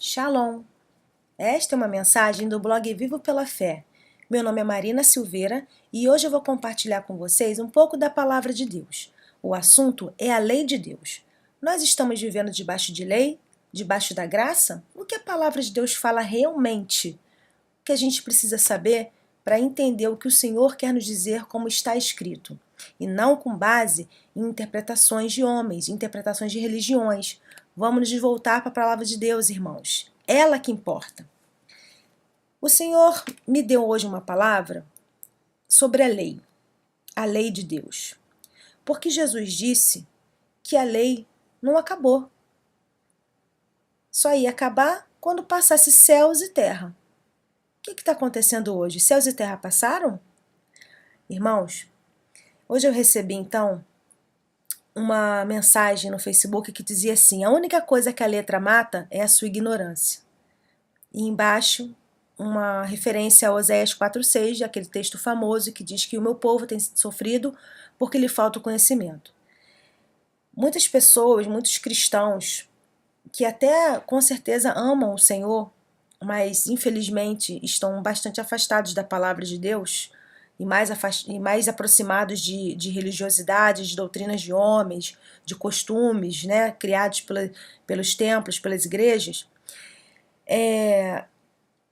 Shalom! Esta é uma mensagem do blog Vivo pela Fé. Meu nome é Marina Silveira e hoje eu vou compartilhar com vocês um pouco da Palavra de Deus. O assunto é a lei de Deus. Nós estamos vivendo debaixo de lei? Debaixo da graça? O que a Palavra de Deus fala realmente? O que a gente precisa saber para entender o que o Senhor quer nos dizer como está escrito, e não com base em interpretações de homens, interpretações de religiões. Vamos nos voltar para a Palavra de Deus, irmãos. Ela que importa. O Senhor me deu hoje uma palavra sobre a lei de Deus. Porque Jesus disse que a lei não acabou. Só ia acabar quando passasse céus e terra. O que está acontecendo hoje? Céus e terra passaram? Irmãos, hoje eu recebi então uma mensagem no Facebook que dizia assim: a única coisa que a letra mata é a sua ignorância. E embaixo, uma referência a Oséias 4,6, aquele texto famoso que diz que o meu povo tem sofrido porque lhe falta o conhecimento. Muitas pessoas, muitos cristãos, que até com certeza amam o Senhor, mas infelizmente estão bastante afastados da palavra de Deus, e mais aproximados de religiosidade, de doutrinas de homens, de costumes, né, criados pelos templos, pelas igrejas,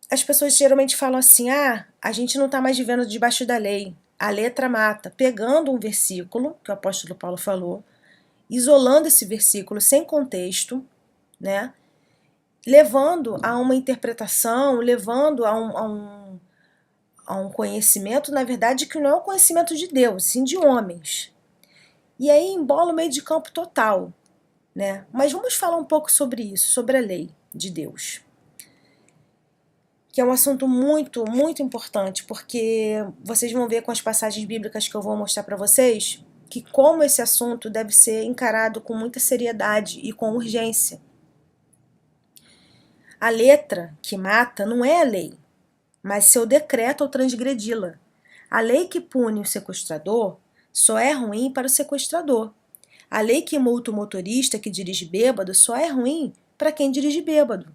as pessoas geralmente falam assim: a gente não está mais vivendo debaixo da lei, a letra mata, pegando um versículo que o apóstolo Paulo falou, isolando esse versículo sem contexto, né, levando a uma interpretação, levando a um conhecimento, na verdade, que não é um conhecimento de Deus, sim de homens. E aí embola o meio de campo total, né? Mas vamos falar um pouco sobre isso, sobre a lei de Deus, que é um assunto muito, muito importante, porque vocês vão ver com as passagens bíblicas que eu vou mostrar para vocês, que como esse assunto deve ser encarado com muita seriedade e com urgência. A letra que mata não é a lei, mas seu decreto ao transgredi-la. A lei que pune o sequestrador só é ruim para o sequestrador. A lei que multa o motorista que dirige bêbado só é ruim para quem dirige bêbado.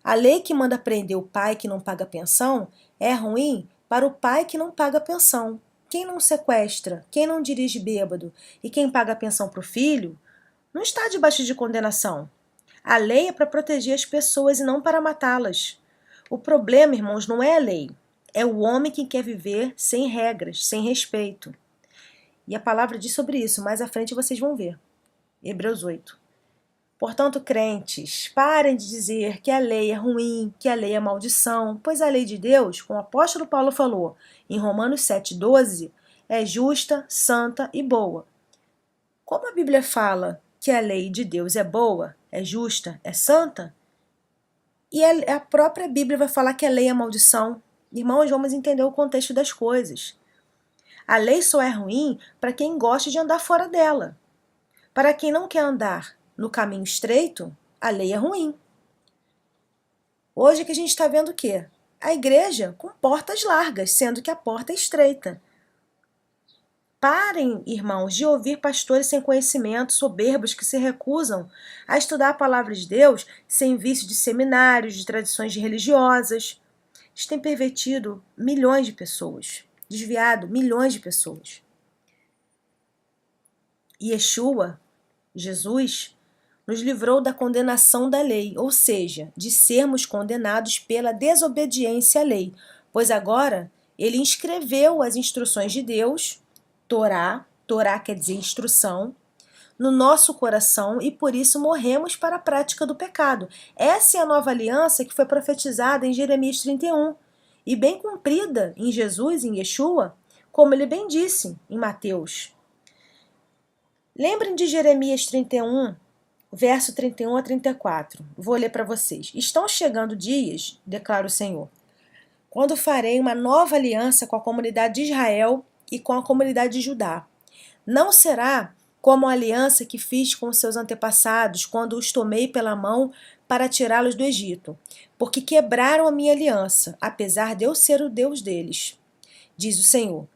A lei que manda prender o pai que não paga pensão é ruim para o pai que não paga pensão. Quem não sequestra, quem não dirige bêbado e quem paga pensão para o filho, não está debaixo de condenação. A lei é para proteger as pessoas e não para matá-las. O problema, irmãos, não é a lei. É o homem que quer viver sem regras, sem respeito. E a palavra diz sobre isso. Mais à frente vocês vão ver. Hebreus 8. Portanto, crentes, parem de dizer que a lei é ruim, que a lei é maldição, pois a lei de Deus, como o apóstolo Paulo falou em Romanos 7,12, é justa, santa e boa. Como a Bíblia fala que a lei de Deus é boa, é justa, é santa, e a própria Bíblia vai falar que a lei é maldição. Irmãos, vamos entender o contexto das coisas. A lei só é ruim para quem gosta de andar fora dela. Para quem não quer andar no caminho estreito, a lei é ruim. Hoje que a gente está vendo o quê? A igreja com portas largas, sendo que a porta é estreita. Parem, irmãos, de ouvir pastores sem conhecimento, soberbos que se recusam a estudar a palavra de Deus sem vício de seminários, de tradições religiosas. Isso tem pervertido milhões de pessoas, desviado milhões de pessoas. Yeshua, Jesus, nos livrou da condenação da lei, ou seja, de sermos condenados pela desobediência à lei, pois agora ele inscreveu as instruções de Deus, Torá quer dizer instrução, no nosso coração e por isso morremos para a prática do pecado. Essa é a nova aliança que foi profetizada em Jeremias 31 e bem cumprida em Jesus, em Yeshua, como ele bem disse em Mateus. Lembrem de Jeremias 31, verso 31 a 34. Vou ler para vocês. Estão chegando dias, declara o Senhor, quando farei uma nova aliança com a comunidade de Israel e com a comunidade de Judá. Não será como a aliança que fiz com seus antepassados quando os tomei pela mão para tirá-los do Egito, porque quebraram a minha aliança, apesar de eu ser o Deus deles, diz o Senhor.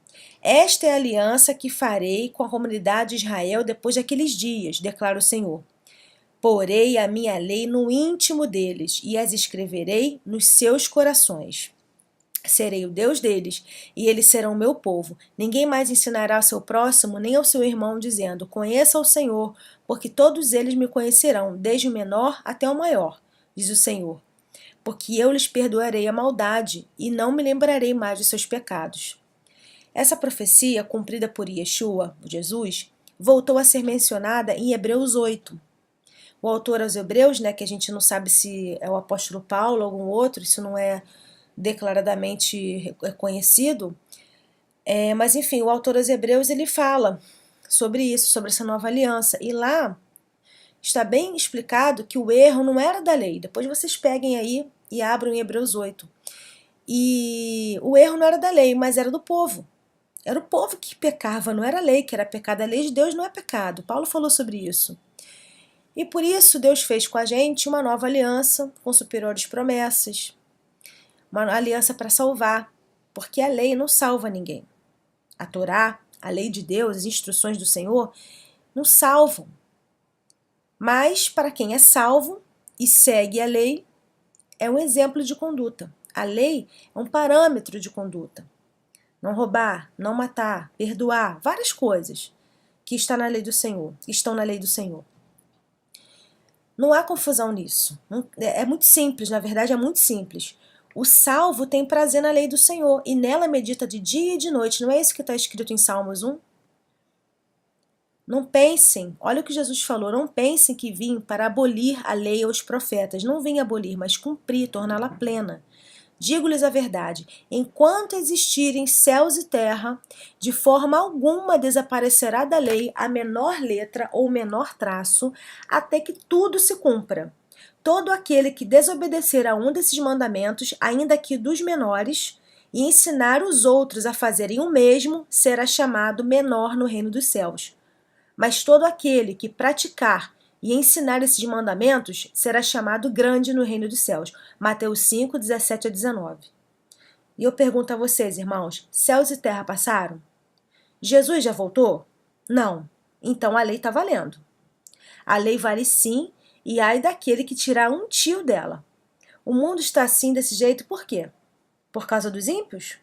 Esta é a aliança que farei com a comunidade de Israel depois daqueles dias, declara o Senhor. Porei a minha lei no íntimo deles e as escreverei nos seus corações. Serei o Deus deles, e eles serão o meu povo. Ninguém mais ensinará ao seu próximo, nem ao seu irmão, dizendo: Conheça o Senhor, porque todos eles me conhecerão, desde o menor até o maior, diz o Senhor. Porque eu lhes perdoarei a maldade, e não me lembrarei mais dos seus pecados. Essa profecia, cumprida por Yeshua, Jesus, voltou a ser mencionada em Hebreus 8. O autor aos Hebreus, que a gente não sabe se é o apóstolo Paulo ou algum outro, isso não é declaradamente conhecido, mas enfim, o autor aos Hebreus ele fala sobre isso, sobre essa nova aliança, e lá está bem explicado que o erro não era da lei. Depois vocês peguem aí e abram em Hebreus 8. E o erro não era da lei, mas era do povo. Era o povo que pecava, não era a lei que era pecado. A lei de Deus não é pecado. Paulo falou sobre isso. E por isso Deus fez com a gente uma nova aliança com superiores promessas, uma aliança para salvar, porque a lei não salva ninguém. A Torá, a lei de Deus, as instruções do Senhor, não salvam. Mas para quem é salvo e segue a lei, é um exemplo de conduta. A lei é um parâmetro de conduta. Não roubar, não matar, perdoar, várias coisas que estão na lei do Senhor. Não há confusão nisso. É muito simples, na verdade é muito simples. O salvo tem prazer na lei do Senhor e nela medita de dia e de noite. Não é isso que está escrito em Salmos 1? Não pensem, olha o que Jesus falou, não pensem que vim para abolir a lei ou os profetas. Não vim abolir, mas cumprir, torná-la plena. Digo-lhes a verdade, enquanto existirem céus e terra, de forma alguma desaparecerá da lei a menor letra ou menor traço, até que tudo se cumpra. Todo aquele que desobedecer a um desses mandamentos, ainda que dos menores, e ensinar os outros a fazerem o mesmo, será chamado menor no reino dos céus. Mas todo aquele que praticar e ensinar esses mandamentos será chamado grande no reino dos céus. Mateus 5, 17 a 19. E eu pergunto a vocês, irmãos, céus e terra passaram? Jesus já voltou? Não. Então a lei está valendo. A lei vale sim, e ai daquele que tirar um tio dela. O mundo está assim, desse jeito, por quê? Por causa dos ímpios?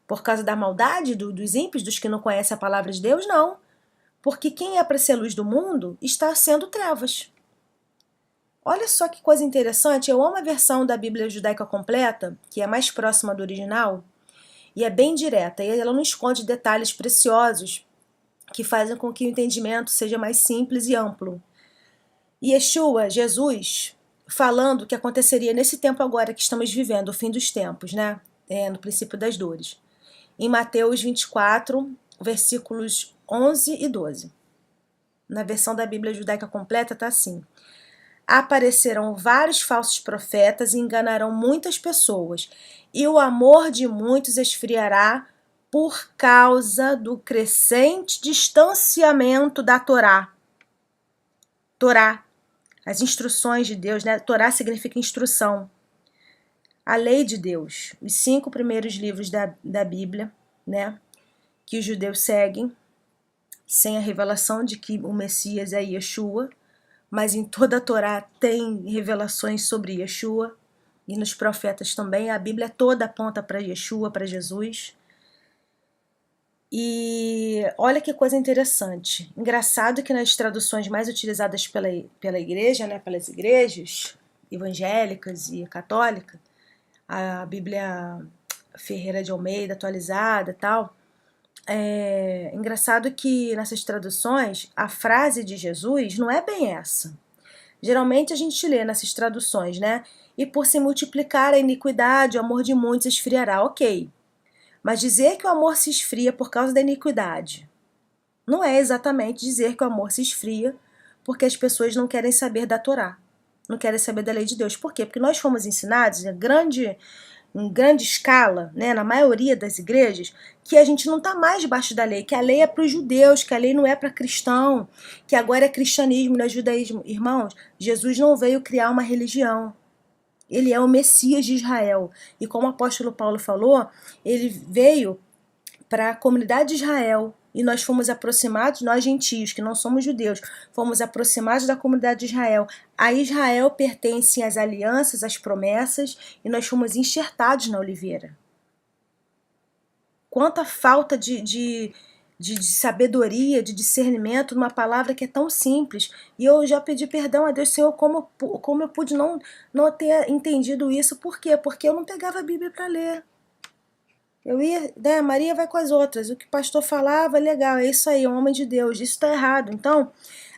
Por causa da maldade dos ímpios, dos que não conhecem a palavra de Deus? Não. Porque quem é para ser luz do mundo está sendo trevas. Olha só que coisa interessante, eu amo a versão da Bíblia Judaica Completa, que é mais próxima do original, e é bem direta, e ela não esconde detalhes preciosos que fazem com que o entendimento seja mais simples e amplo. E Yeshua, Jesus, falando o que aconteceria nesse tempo agora que estamos vivendo, o fim dos tempos, no princípio das dores. Em Mateus 24, versículos 11 e 12. Na versão da Bíblia Judaica Completa está assim: aparecerão vários falsos profetas e enganarão muitas pessoas, e o amor de muitos esfriará por causa do crescente distanciamento da Torá. Torá, as instruções de Deus, Torá significa instrução. A lei de Deus, os 5 primeiros livros da Bíblia, que os judeus seguem, sem a revelação de que o Messias é Yeshua, mas em toda a Torá tem revelações sobre Yeshua, e nos profetas também, a Bíblia toda aponta para Yeshua, para Jesus. E olha que coisa interessante. Engraçado que nas traduções mais utilizadas pela igreja, pelas igrejas evangélicas e católicas, a Bíblia Ferreira de Almeida, atualizada e tal, é engraçado que nessas traduções a frase de Jesus não é bem essa. Geralmente a gente lê nessas traduções, e por se multiplicar a iniquidade, o amor de muitos esfriará. Ok. Mas dizer que o amor se esfria por causa da iniquidade não é exatamente dizer que o amor se esfria porque as pessoas não querem saber da Torá, não querem saber da lei de Deus. Por quê? Porque nós fomos ensinados em grande escala, na maioria das igrejas, que a gente não está mais debaixo da lei, que a lei é para os judeus, que a lei não é para cristão, que agora é cristianismo, não é judaísmo. Irmãos, Jesus não veio criar uma religião. Ele é o Messias de Israel. E como o apóstolo Paulo falou, ele veio para a comunidade de Israel, e nós fomos aproximados, nós gentios, que não somos judeus, fomos aproximados da comunidade de Israel. A Israel pertencem as alianças, as promessas, e nós fomos enxertados na oliveira. Quanta falta de sabedoria, de discernimento, numa palavra que é tão simples. E eu já pedi perdão a Deus, Senhor, como eu pude não ter entendido isso. Por quê? Porque eu não pegava a Bíblia para ler. Eu ia, né, Maria vai com as outras. O que o pastor falava, legal, é isso aí, é um homem de Deus. Isso está errado. Então,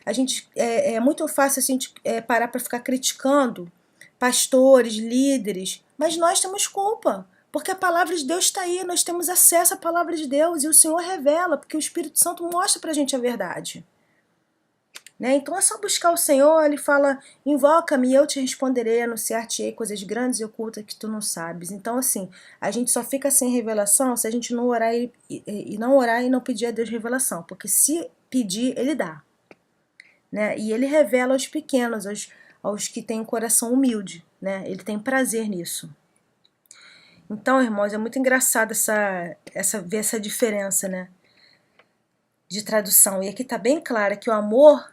a gente é muito fácil assim, parar para ficar criticando pastores, líderes, mas nós temos culpa. Porque a palavra de Deus está aí, nós temos acesso à palavra de Deus e o Senhor revela, porque o Espírito Santo mostra para a gente a verdade. Né? Então é só buscar o Senhor, ele fala, invoca-me e eu te responderei, anunciar-te-ei coisas grandes e ocultas que tu não sabes. Então assim, a gente só fica sem revelação se a gente não orar e não pedir a Deus revelação, porque se pedir, ele dá. Né? E ele revela aos pequenos, aos que têm um coração humilde, né? Ele tem prazer nisso. Então, irmãos, é muito engraçado ver essa diferença, né, de tradução. E aqui está bem claro que o amor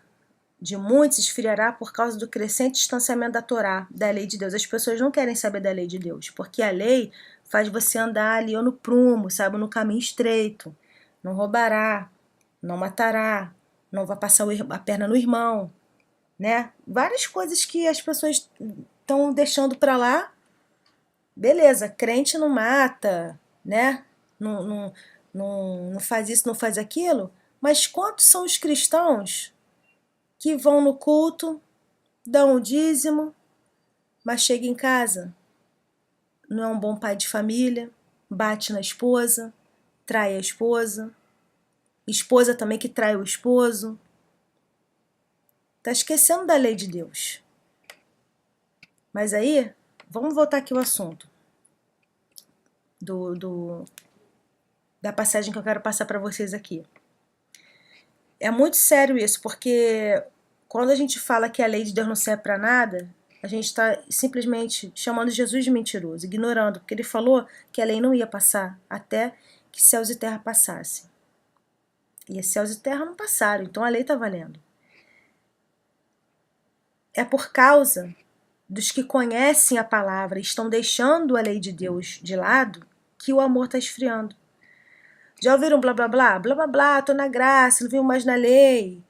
de muitos esfriará por causa do crescente distanciamento da Torá, da lei de Deus. As pessoas não querem saber da lei de Deus, porque a lei faz você andar ali ou no prumo, sabe, no caminho estreito. Não roubará, não matará, não vai passar a perna no irmão, né? Várias coisas que as pessoas estão deixando para lá. Beleza, crente não mata, né? Não faz isso, não faz aquilo. Mas quantos são os cristãos que vão no culto, dão o dízimo, mas chega em casa, não é um bom pai de família, bate na esposa, trai a esposa também que trai o esposo. Tá esquecendo da lei de Deus. Mas aí, vamos voltar aqui ao assunto da passagem que eu quero passar para vocês aqui. É muito sério isso, porque quando a gente fala que a lei de Deus não serve para nada, a gente está simplesmente chamando Jesus de mentiroso, ignorando, porque ele falou que a lei não ia passar até que céus e terra passassem. E céus e terra não passaram, então a lei está valendo. É por causa dos que conhecem a palavra e estão deixando a lei de Deus de lado que o amor está esfriando. Já ouviram blá blá blá? Blá blá blá, tô na graça, não vivo mais na lei.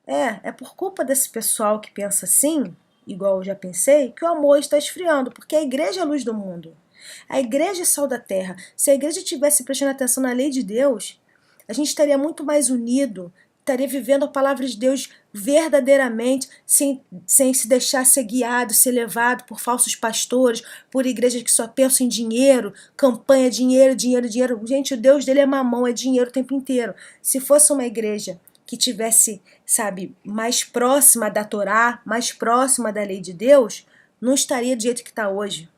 É por culpa desse pessoal que pensa assim, igual eu já pensei, que o amor está esfriando, porque a igreja é a luz do mundo. A igreja é sal da terra. Se a igreja tivesse prestando atenção na lei de Deus, a gente estaria muito mais unido, estaria vivendo a palavra de Deus verdadeiramente, sem se deixar ser guiado, ser levado por falsos pastores, por igrejas que só pensam em dinheiro, campanha, dinheiro, dinheiro, dinheiro. Gente, o Deus dele é mamão, é dinheiro o tempo inteiro. Se fosse uma igreja que tivesse, sabe, mais próxima da Torá, mais próxima da lei de Deus, não estaria do jeito que está hoje.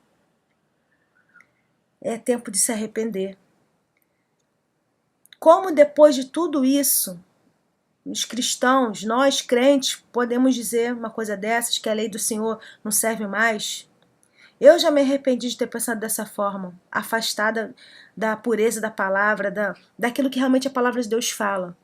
É tempo de se arrepender. Como depois de tudo isso, os cristãos, nós crentes, podemos dizer uma coisa dessas, que a lei do Senhor não serve mais? Eu já me arrependi de ter pensado dessa forma, afastada da pureza da palavra, daquilo que realmente a palavra de Deus fala.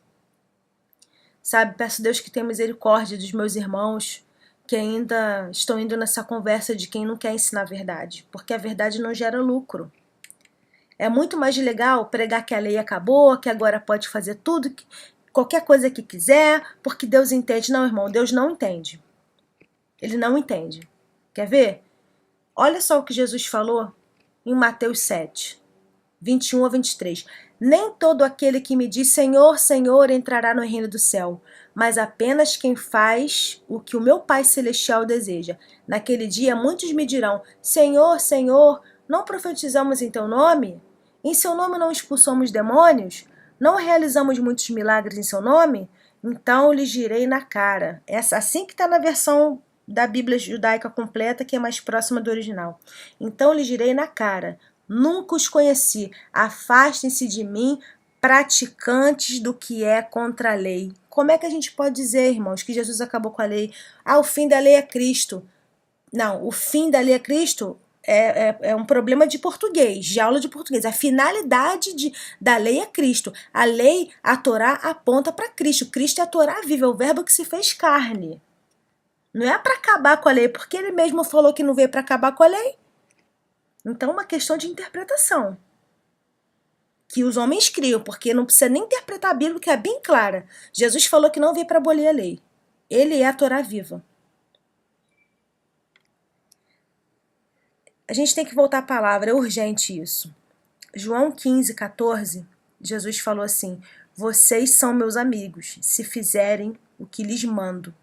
Sabe, peço a Deus que tenha misericórdia dos meus irmãos que ainda estão indo nessa conversa de quem não quer ensinar a verdade, porque a verdade não gera lucro. É muito mais legal pregar que a lei acabou, que agora pode fazer tudo, qualquer coisa que quiser, porque Deus entende. Não, irmão, Deus não entende. Ele não entende. Quer ver? Olha só o que Jesus falou em Mateus 7, 21 a 23. Nem todo aquele que me diz Senhor, Senhor entrará no reino do céu, mas apenas quem faz o que o meu Pai Celestial deseja. Naquele dia muitos me dirão, Senhor, Senhor, não profetizamos em teu nome? Em seu nome não expulsamos demônios? Não realizamos muitos milagres em seu nome? Então lhes direi na cara. Essa assim que está na versão da Bíblia judaica completa, que é mais próxima do original. Então lhes direi na cara, nunca os conheci, afastem-se de mim, praticantes do que é contra a lei. Como é que a gente pode dizer, irmãos, que Jesus acabou com a lei? Ah, o fim da lei é Cristo. Não, o fim da lei é Cristo? é um problema de português, de aula de português. A finalidade da lei é Cristo. A lei, a Torá, aponta para Cristo. Cristo é a Torá viva, é o verbo que se fez carne. Não é para acabar com a lei, porque ele mesmo falou que não veio para acabar com a lei. Então é uma questão de interpretação. Que os homens criam, porque não precisa nem interpretar a Bíblia, que é bem clara. Jesus falou que não veio para abolir a lei. Ele é a Torá viva. A gente tem que voltar à palavra, é urgente isso. João 15:14, Jesus falou assim: vocês são meus amigos, se fizerem o que lhes mando.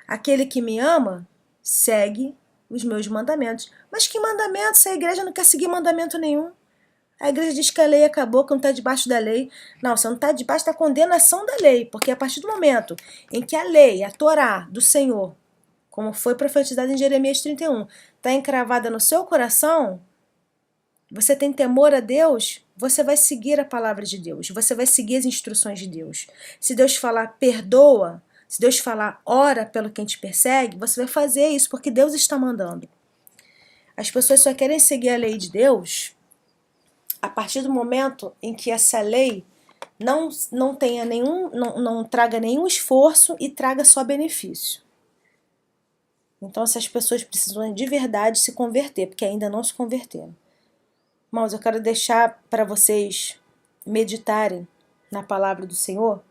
Aquele que me ama, segue os meus mandamentos. Mas que mandamentos? A igreja não quer seguir mandamento nenhum. A igreja diz que a lei acabou, que não está debaixo da lei. Não, você não está debaixo da condenação da lei, porque a partir do momento em que a lei, a Torá do Senhor, como foi profetizado em Jeremias 31, está encravada no seu coração, você tem temor a Deus, você vai seguir a palavra de Deus, você vai seguir as instruções de Deus. Se Deus falar perdoa, se Deus falar ora pelo quem te persegue, você vai fazer isso, porque Deus está mandando. As pessoas só querem seguir a lei de Deus a partir do momento em que essa lei não tenha não traga nenhum esforço e traga só benefício. Então essas pessoas precisam de verdade se converter, porque ainda não se converteram. Irmãos, eu quero deixar para vocês meditarem na palavra do Senhor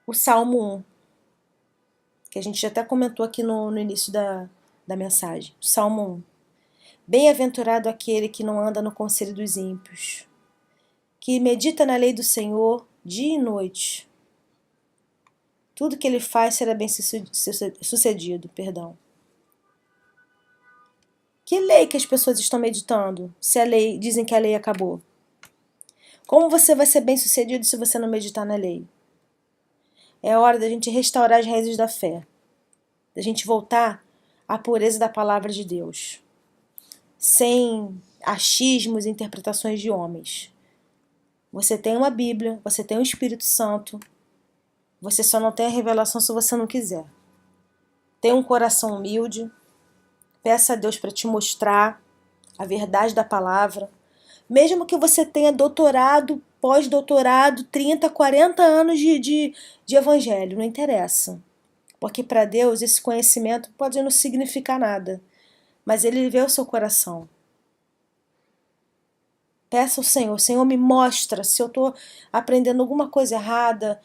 o Salmo 1, que a gente já até comentou aqui no início da mensagem. O Salmo 1. Bem-aventurado aquele que não anda no conselho dos ímpios, que medita na lei do Senhor dia e noite. Tudo que ele faz será bem sucedido. Que lei que as pessoas estão meditando, se a lei dizem que a lei acabou? Como você vai ser bem sucedido se você não meditar na lei? É hora da gente restaurar as raízes da fé, da gente voltar à pureza da palavra de Deus, sem achismos e interpretações de homens. Você tem uma Bíblia, você tem o Espírito Santo, você só não tem a revelação se você não quiser. Tenha um coração humilde, peça a Deus para te mostrar a verdade da palavra. Mesmo que você tenha doutorado, pós-doutorado, 30, 40 anos de evangelho, não interessa. Porque para Deus esse conhecimento pode não significar nada, mas Ele vê o seu coração. Peça ao Senhor, Senhor, me mostra se eu estou aprendendo alguma coisa errada.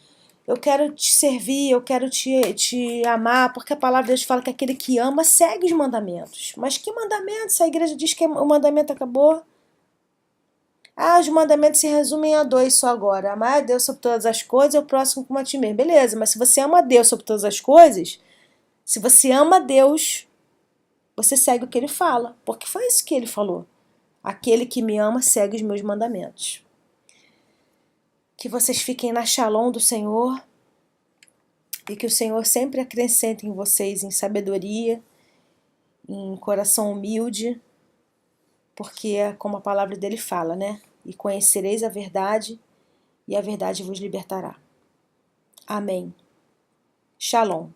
Eu quero te servir, eu quero te amar, porque a palavra de Deus fala que aquele que ama segue os mandamentos. Mas que mandamentos? A igreja diz que o mandamento acabou. Os mandamentos se resumem a 2 só agora. Amar a Deus sobre todas as coisas e o próximo como a ti mesmo. Beleza, mas se você ama a Deus sobre todas as coisas, se você ama a Deus, você segue o que Ele fala. Porque foi isso que Ele falou. Aquele que me ama segue os meus mandamentos. Que vocês fiquem na shalom do Senhor e que o Senhor sempre acrescente em vocês em sabedoria, em coração humilde, porque é como a palavra dele fala, né? E conhecereis a verdade e a verdade vos libertará. Amém. Shalom.